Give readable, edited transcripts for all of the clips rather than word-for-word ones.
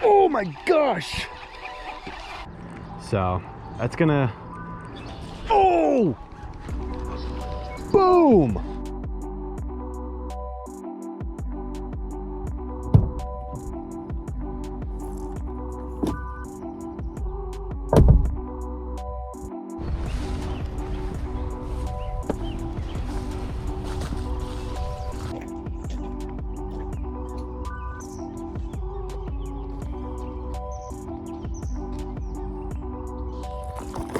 Oh my gosh. So that's gonna, oh, boom.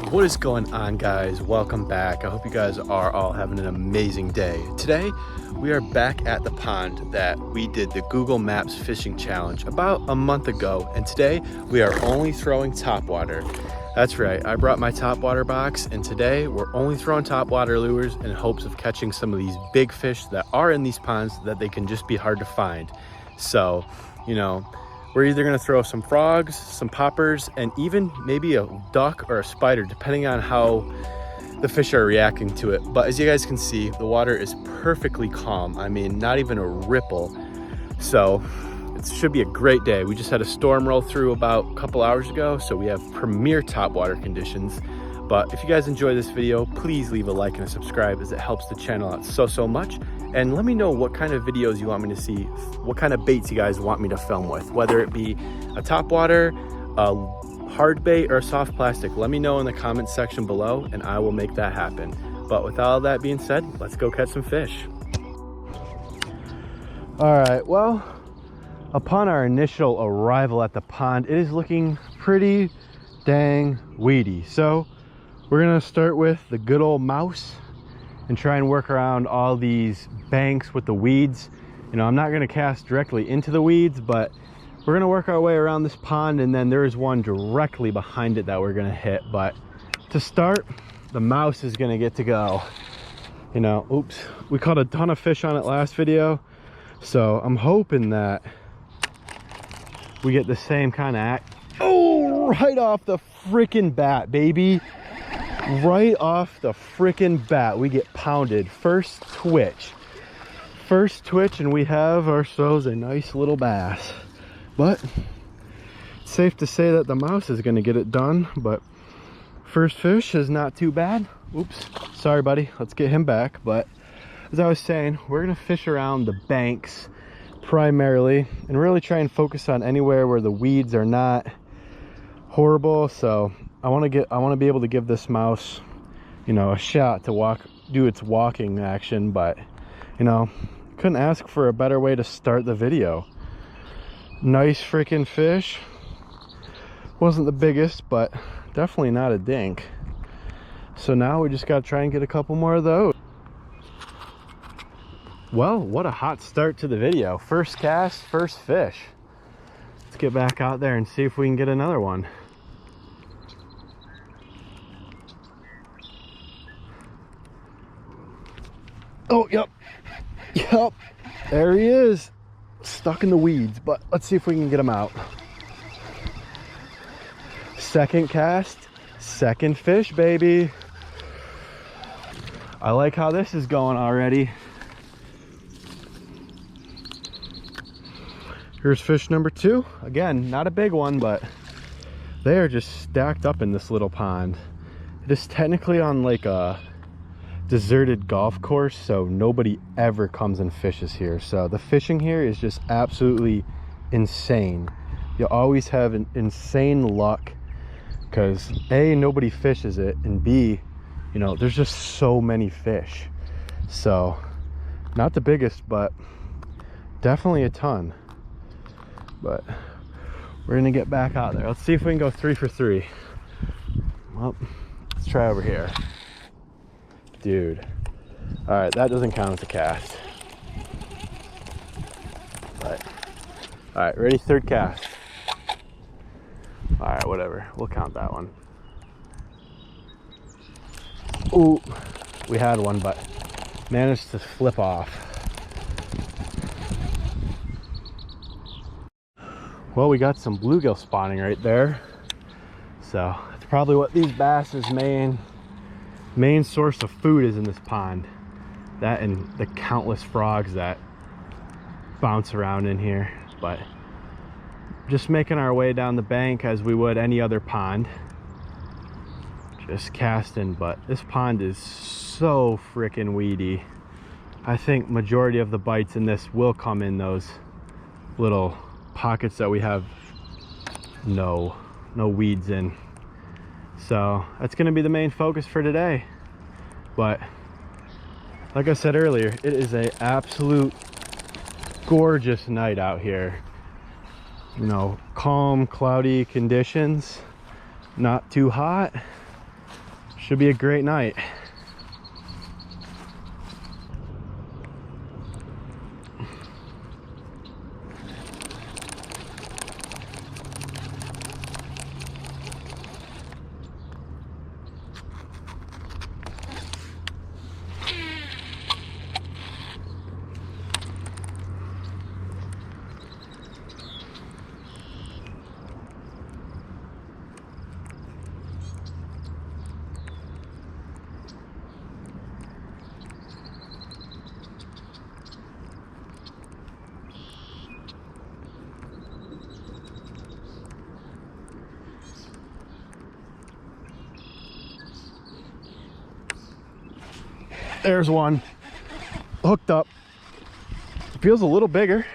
What is going on, guys? Welcome back. I hope you guys are all having an amazing day. Today we are back at the pond that we did the Google Maps fishing challenge about a month ago, and today we are only throwing topwater. That's right, I brought my topwater box, and today we're only throwing topwater lures in hopes of catching some of these big fish that are in these ponds that they can just be hard to find. So, you know, we're either gonna throw some frogs, some poppers, and even maybe a duck or a spider, depending on how the fish are reacting to it. But as you guys can see, the water is perfectly calm. I mean, not even a ripple. So it should be a great day. We just had a storm roll through about a couple hours ago, so we have premier topwater conditions. But if you guys enjoy this video, please leave a like and a subscribe, as it helps the channel out so much. And let me know what kind of videos you want me to see, what kind of baits you guys want me to film with, whether it be a topwater, a hard bait, or a soft plastic. Let me know in the comment section below and I will make that happen. But with all that being said, let's go catch some fish. All right, well, upon our initial arrival at the pond, it is looking pretty dang weedy. So we're gonna start with the good old mouse and try and work around all these banks with the weeds. You know, I'm not gonna cast directly into the weeds, but we're gonna work our way around this pond, and then there's one directly behind it that we're gonna hit. But to start, the mouse is gonna get to go. You know, oops, we caught a ton of fish on it last video, so I'm hoping that we get the same kind of act. Oh, right off the freaking bat, baby. Right off the freaking bat, we get pounded. First twitch, and we have ourselves a nice little bass. But it's safe to say that the mouse is going to get it done. But first fish is not too bad. Oops, sorry buddy, let's get him back. But as I was saying, we're going to fish around the banks primarily and really try and focus on anywhere where the weeds are not horrible. So I want to be able to give this mouse, you know, a shot to do its walking action. But you know, couldn't ask for a better way to start the video. Nice freaking fish. Wasn't the biggest, but definitely not a dink. So now we just got to try and get a couple more of those. Well, what a hot start to the video. First cast, first fish. Let's get back out there and see if we can get another one. Oh, yep, there he is, stuck in the weeds. But let's see if we can get him out. Second cast, second fish, baby. I like how this is going already. Here's fish number two. Again, not a big one, but they are just stacked up in this little pond. It is technically on like a deserted golf course, so nobody ever comes and fishes here. So the fishing here is just absolutely insane. You'll always have an insane luck because A, nobody fishes it, and B, you know, there's just so many fish. So not the biggest, but definitely a ton. But we're gonna get back out there. Let's see if we can go 3 for 3. Well, let's try over here. Dude, all right, that doesn't count as a cast. But all right, ready? Third cast. All right, whatever, we'll count that one. Ooh, we had one, but managed to flip off. Well, we got some bluegill spawning right there, so that's probably what these bass's main source of food is in this pond. That and the countless frogs that bounce around in here. But just making our way down the bank as we would any other pond. Just casting, but this pond is so freaking weedy. I think majority of the bites in this will come in those little pockets that we have no weeds in. So that's going to be the main focus for today. But like I said earlier, it is an absolute gorgeous night out here. You know, calm, cloudy conditions, not too hot. Should be a great night. There's one hooked up. Feels a little bigger.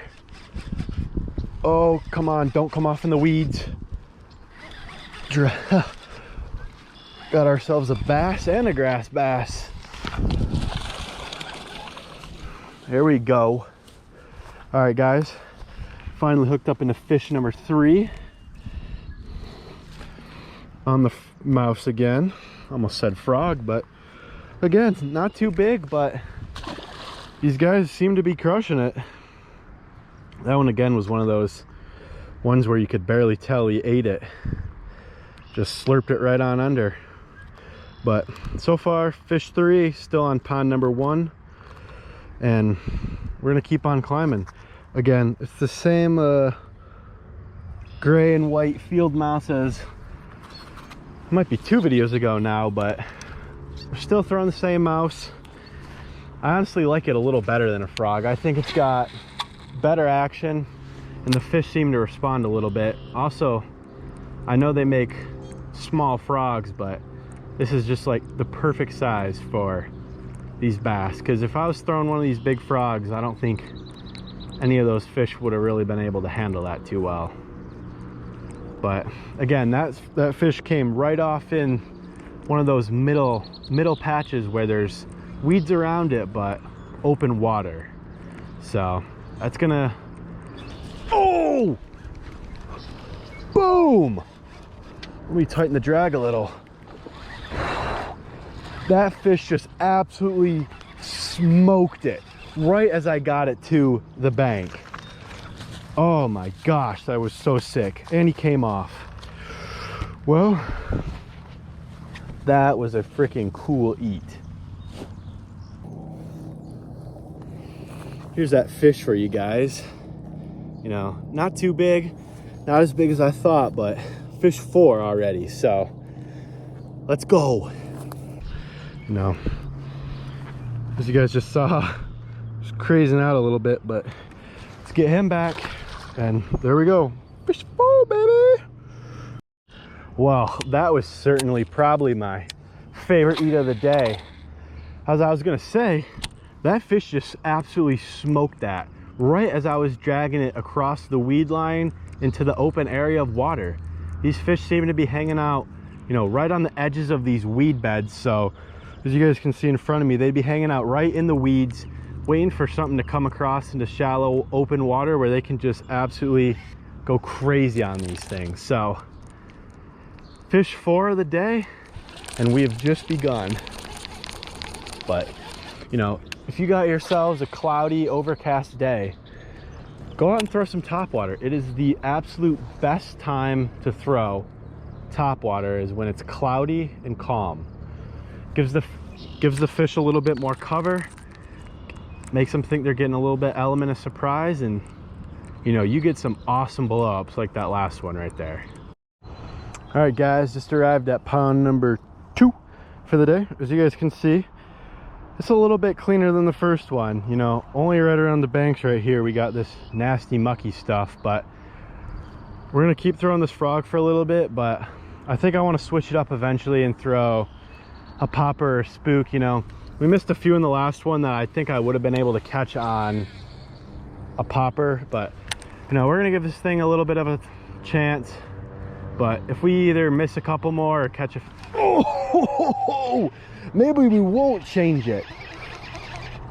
Oh, come on, don't come off in the weeds. Got ourselves a bass and a grass bass. There we go. All right, guys, finally hooked up into fish number 3 on the mouse again. Almost said frog, but again, not too big, but these guys seem to be crushing it. That one again was one of those ones where you could barely tell he ate it. Just slurped it right on under. But so far, fish 3 still on pond number 1, and we're gonna keep on climbing. Again, it's the same gray and white field mouse as, it might be 2 videos ago now, but we're still throwing the same mouse. I honestly like it a little better than a frog. I think it's got better action and the fish seem to respond a little bit. Also, I know they make small frogs, but this is just like the perfect size for these bass, because if I was throwing one of these big frogs, I don't think any of those fish would have really been able to handle that too well. But again, that fish came right off in one of those middle patches where there's weeds around it but open water. So that's gonna, oh, boom, let me tighten the drag a little. That fish just absolutely smoked it right as I got it to the bank. Oh my gosh, that was so sick. And he came off. Well, that was a freaking cool eat. Here's that fish for you guys. You know, not too big, not as big as I thought, but fish 4 already. So let's go. You know, as you guys just saw, just crazing out a little bit, but let's get him back. And there we go. Fish 4, baby. Well, that was certainly probably my favorite eat of the day. As I was gonna say, that fish just absolutely smoked that right as I was dragging it across the weed line into the open area of water. These fish seem to be hanging out, you know, right on the edges of these weed beds. So as you guys can see in front of me, they'd be hanging out right in the weeds, waiting for something to come across into shallow open water where they can just absolutely go crazy on these things. So fish 4 of the day, and we have just begun. But you know, if you got yourselves a cloudy, overcast day, go out and throw some topwater. It is the absolute best time to throw topwater, is when it's cloudy and calm. Gives the fish a little bit more cover, makes them think they're getting a little bit element of surprise, and you know, you get some awesome blow-ups like that last one right there. All right guys, just arrived at pond number 2 for the day. As you guys can see, it's a little bit cleaner than the first one. You know, only right around the banks right here we got this nasty mucky stuff, but We're gonna keep throwing this frog for a little bit, but I think I want to switch it up eventually and throw a popper or spook. You know, we missed a few in the last one that I think I would have been able to catch on a popper, but you know, we're gonna give this thing a little bit of a chance. But if we either miss a couple more or catch a maybe we won't change it.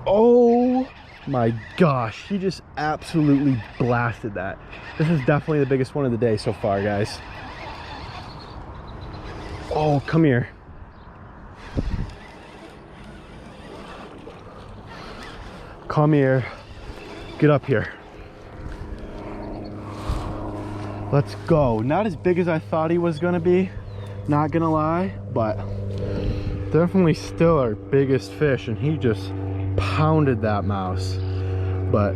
Oh my gosh, he just absolutely blasted that. This is definitely the biggest one of the day so far, guys. Oh, come here. Come here. Get up here. Let's go. Not as big as I thought he was gonna be, not gonna lie, but definitely still our biggest fish, and he just pounded that mouse. But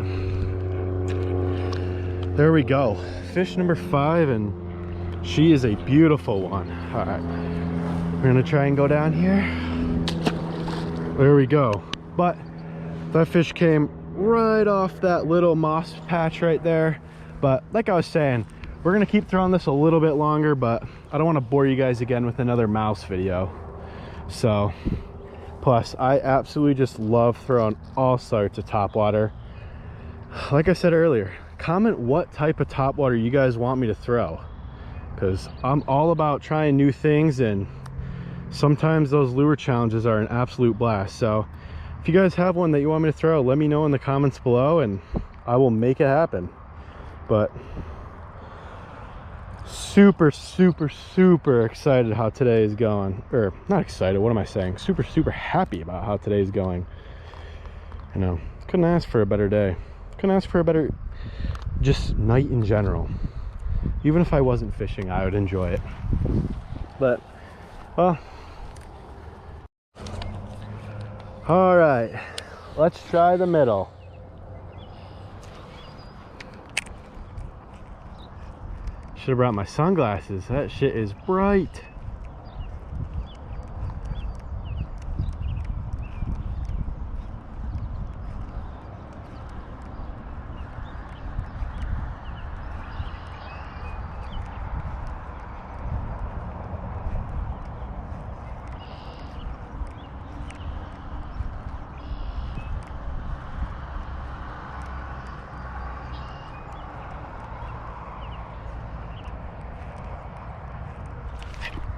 there we go. Fish number 5, and she is a beautiful one. All right, we're gonna try and go down here. There we go. But that fish came right off that little moss patch right there. But like I was saying, we're gonna keep throwing this a little bit longer, but I don't want to bore you guys again with another mouse video. So, plus I absolutely just love throwing all sorts of topwater. Like I said earlier, comment what type of topwater you guys want me to throw, because I'm all about trying new things, and sometimes those lure challenges are an absolute blast. So if you guys have one that you want me to throw, let me know in the comments below and I will make it happen. But super excited how today is going. Or not excited, what am I saying? Super happy about how today is going. You know, couldn't ask for a better day. Couldn't ask for a better just night in general. Even if I wasn't fishing, I would enjoy it. But well, all right, let's try the middle. Should have brought my sunglasses. That shit is bright.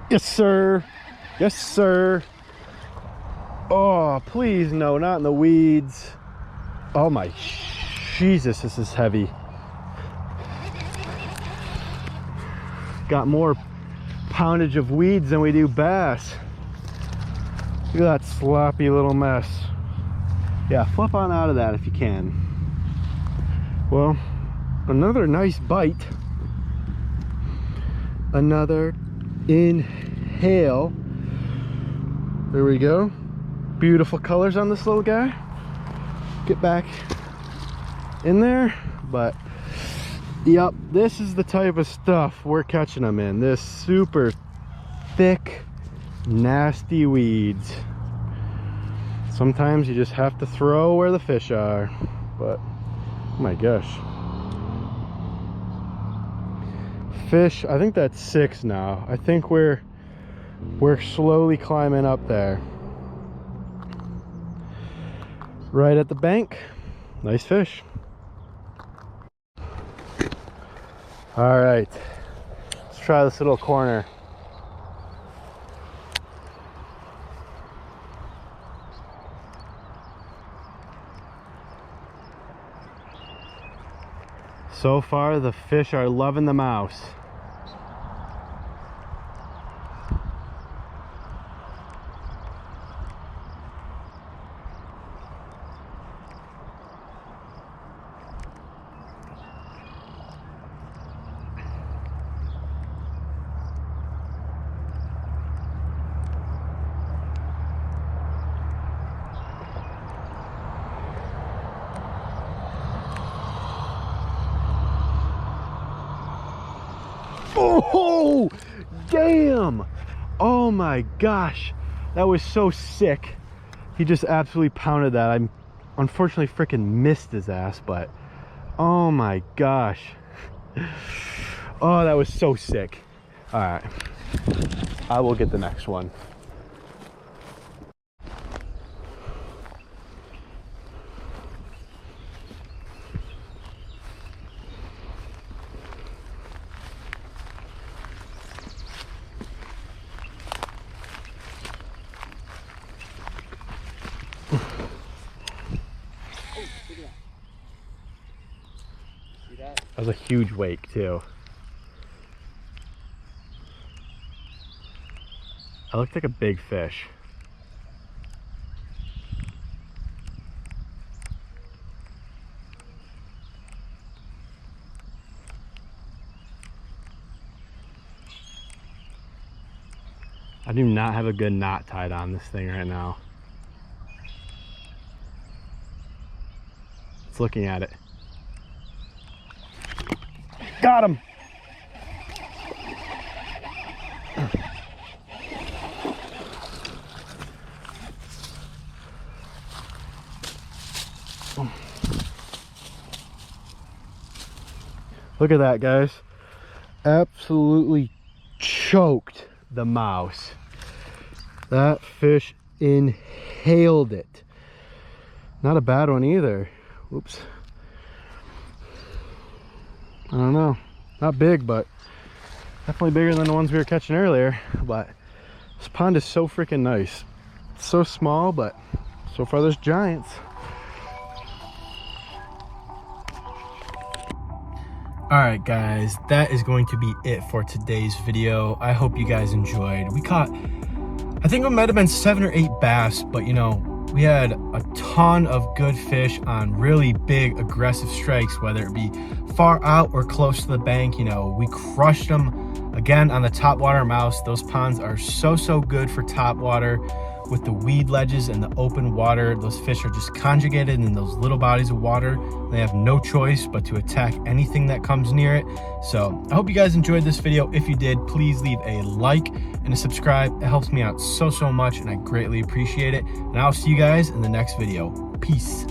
Yes, sir. Yes, sir. Oh, please, no, not in the weeds. Oh my Jesus, this is heavy. Got more poundage of weeds than we do bass. Look at that sloppy little mess. Yeah, flip on out of that if you can. Well, another nice bite. Another inhale. There we go. Beautiful colors on this little guy. Get back in there. But yep, this is the type of stuff we're catching them in. This super thick, nasty weeds. Sometimes you just have to throw where the fish are. But oh my gosh, fish, I think that's 6 now. I think we're slowly climbing up there. Right at the bank. Nice fish. All right, let's try this little corner. So far the fish are loving the mouse. Oh, damn. Oh my gosh, that was so sick. He just absolutely pounded that. I unfortunately freaking missed his ass, but oh my gosh. Oh, that was so sick. All right, I will get the next one. That was a huge wake too. That looked like a big fish. I do not have a good knot tied on this thing right now. It's looking at it. Got him! Look at that, guys. Absolutely choked the mouse. That fish inhaled it. Not a bad one either. Whoops. I don't know. Not big, but definitely bigger than the ones we were catching earlier. But this pond is so freaking nice. It's so small, but so far there's giants. Alright guys, that is going to be it for today's video. I hope you guys enjoyed. We caught, I think it might have been 7 or 8 bass, but you know, we had a ton of good fish on really big aggressive strikes, whether it be far out or close to the bank. You know, we crushed them again on the Topwater mouse. Those ponds are so good for topwater. With the weed ledges and the open water, those fish are just conjugated in those little bodies of water. They have no choice but to attack anything that comes near it. So I hope you guys enjoyed this video. If you did, please leave a like and a subscribe. It helps me out so much, and I greatly appreciate it. And I'll see you guys in the next video. Peace.